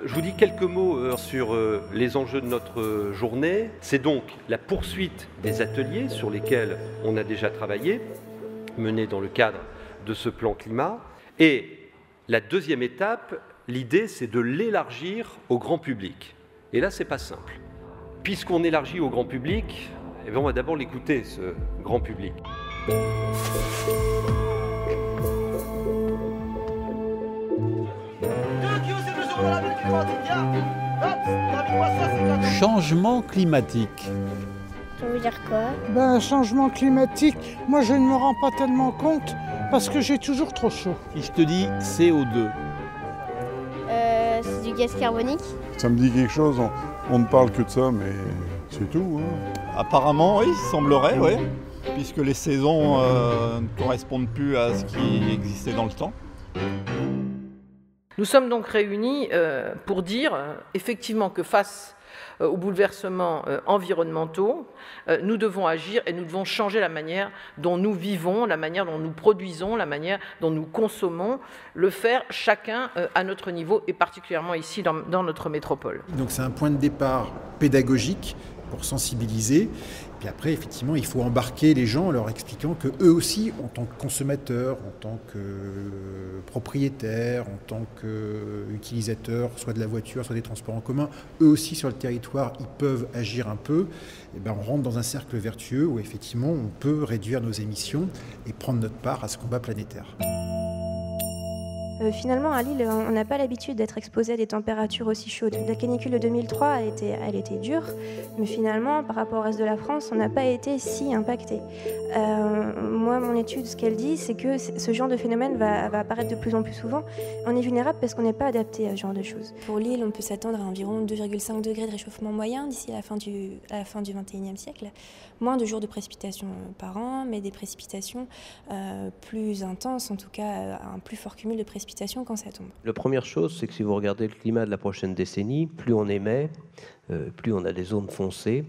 Je vous dis quelques mots sur les enjeux de notre journée. C'est donc la poursuite des ateliers sur lesquels on a déjà travaillé, menés dans le cadre de ce plan climat. Et la deuxième étape, l'idée, c'est de l'élargir au grand public. Et là, c'est pas simple. Puisqu'on élargit au grand public, eh bien, on va d'abord l'écouter, ce grand public. Changement climatique. Ça veut dire quoi? Changement climatique, moi je ne me rends pas tellement compte parce que j'ai toujours trop chaud. Si je te dis CO2. C'est du gaz carbonique. Ça me dit quelque chose, on ne parle que de ça, mais c'est tout. Hein. Apparemment, oui, il semblerait, oui, puisque les saisons ne correspondent plus à ce qui existait dans le temps. Nous sommes donc réunis pour dire effectivement que face aux bouleversements environnementaux, nous devons agir et nous devons changer la manière dont nous vivons, la manière dont nous produisons, la manière dont nous consommons, le faire chacun à notre niveau et particulièrement ici dans notre métropole. Donc c'est un point de départ pédagogique pour sensibiliser. Puis après, effectivement, il faut embarquer les gens en leur expliquant qu'eux aussi, en tant que consommateurs, en tant que propriétaires, en tant qu'utilisateurs, soit de la voiture, soit des transports en commun, eux aussi sur le territoire, ils peuvent agir un peu. Et ben, on rentre dans un cercle vertueux où effectivement, on peut réduire nos émissions et prendre notre part à ce combat planétaire. Finalement, à Lille, on n'a pas l'habitude d'être exposé à des températures aussi chaudes. La canicule de 2003, elle était dure, mais finalement, par rapport au reste de la France, on n'a pas été si impacté. Moi, mon étude, ce qu'elle dit, c'est que ce genre de phénomène va apparaître de plus en plus souvent. On est vulnérable parce qu'on n'est pas adapté à ce genre de choses. Pour Lille, on peut s'attendre à environ 2,5 degrés de réchauffement moyen d'ici à la fin du XXIe siècle. Moins de jours de précipitations par an, mais des précipitations plus intenses, en tout cas un plus fort cumul de précipitations quand ça tombe. La première chose, c'est que si vous regardez le climat de la prochaine décennie, plus on émet, plus on a des zones foncées,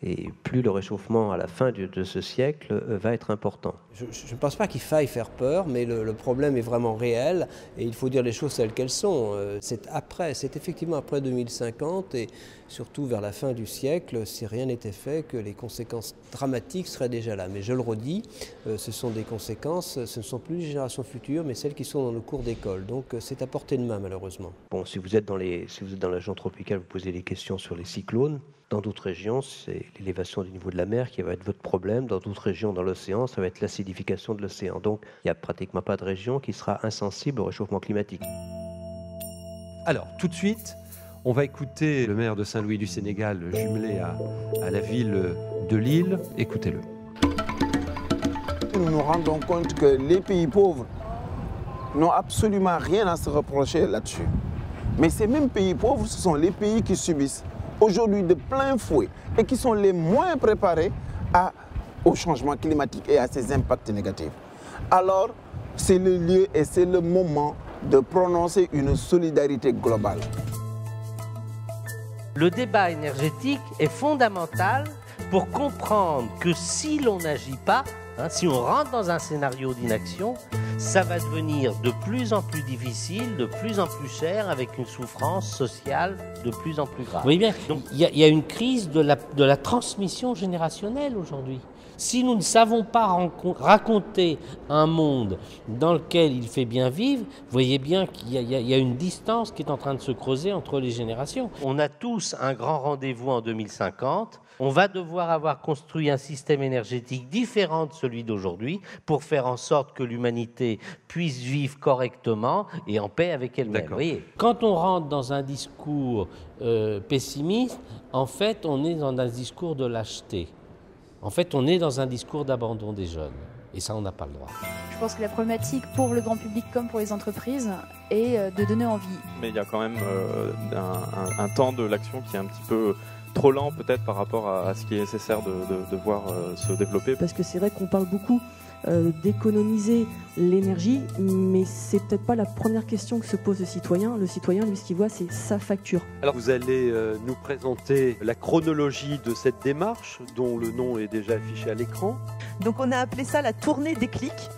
et plus le réchauffement à la fin de ce siècle va être important. Je ne pense pas qu'il faille faire peur, mais le problème est vraiment réel et il faut dire les choses telles qu'elles sont. C'est effectivement après 2050 et surtout vers la fin du siècle, si rien n'était fait, que les conséquences dramatiques seraient déjà là. Mais je le redis, ce sont des conséquences, ce ne sont plus les générations futures, mais celles qui sont dans le cours d'école. Donc c'est à portée de main malheureusement. Bon, si vous êtes dans la région tropicale, vous posez des questions sur les cyclones. Dans d'autres régions, c'est l'élévation du niveau de la mer qui va être votre problème. Dans d'autres régions, dans l'océan, ça va être l'acidification de l'océan. Donc, il n'y a pratiquement pas de région qui sera insensible au réchauffement climatique. Alors, tout de suite, on va écouter le maire de Saint-Louis du Sénégal, jumelé à la ville de Lille. Écoutez-le. Nous nous rendons compte que les pays pauvres n'ont absolument rien à se reprocher là-dessus. Mais ces mêmes pays pauvres, ce sont les pays qui subissent aujourd'hui de plein fouet et qui sont les moins préparés au changement climatique et à ses impacts négatifs. Alors, c'est le lieu et c'est le moment de prononcer une solidarité globale. Le débat énergétique est fondamental pour comprendre que si l'on n'agit pas, si on rentre dans un scénario d'inaction, ça va devenir de plus en plus difficile, de plus en plus cher, avec une souffrance sociale de plus en plus grave. Vous voyez bien, donc il y a une crise de la transmission générationnelle aujourd'hui. Si nous ne savons pas raconter un monde dans lequel il fait bien vivre, vous voyez bien qu'il y a une distance qui est en train de se creuser entre les générations. On a tous un grand rendez-vous en 2050. On va devoir avoir construit un système énergétique différent de celui d'aujourd'hui pour faire en sorte que l'humanité puisse vivre correctement et en paix avec elle-même. Quand on rentre dans un discours pessimiste, en fait, on est dans un discours de lâcheté. En fait, on est dans un discours d'abandon des jeunes. Et ça, on n'a pas le droit. Je pense que la problématique pour le grand public comme pour les entreprises est de donner envie. Mais il y a quand même un temps de l'action qui est un petit peu trop lent peut-être par rapport à ce qui est nécessaire de voir se développer. Parce que c'est vrai qu'on parle beaucoup d'économiser l'énergie, mais c'est peut-être pas la première question que se pose le citoyen. Le citoyen, lui, ce qu'il voit, c'est sa facture. Alors vous allez nous présenter la chronologie de cette démarche, dont le nom est déjà affiché à l'écran. Donc on a appelé ça la tournée des clics.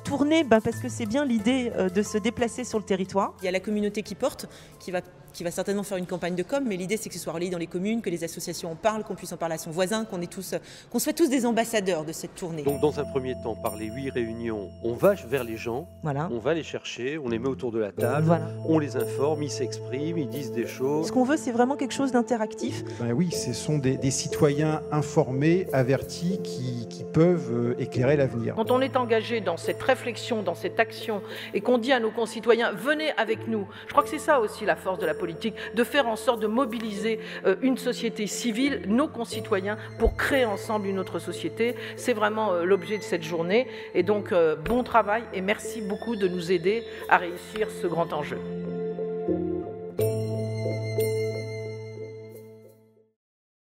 Tournée, parce que c'est bien l'idée de se déplacer sur le territoire. Il y a la communauté qui porte, qui va qui va certainement faire une campagne de com, mais l'idée c'est que ce soit relayé dans les communes, que les associations en parlent, qu'on puisse en parler à son voisin, qu'on soit tous des ambassadeurs de cette tournée. Donc dans un premier temps, par les 8 réunions, on va vers les gens, voilà. On va les chercher, on les met autour de la table, voilà. On les informe, ils s'expriment, ils disent des choses. Ce qu'on veut, c'est vraiment quelque chose d'interactif. Ben oui, ce sont des citoyens informés, avertis, qui peuvent éclairer l'avenir. Quand on est engagé dans cette réflexion, dans cette action, et qu'on dit à nos concitoyens, venez avec nous, je crois que c'est ça aussi la force de la politique, de faire en sorte de mobiliser une société civile, nos concitoyens, pour créer ensemble une autre société. C'est vraiment l'objet de cette journée. Et donc, bon travail et merci beaucoup de nous aider à réussir ce grand enjeu.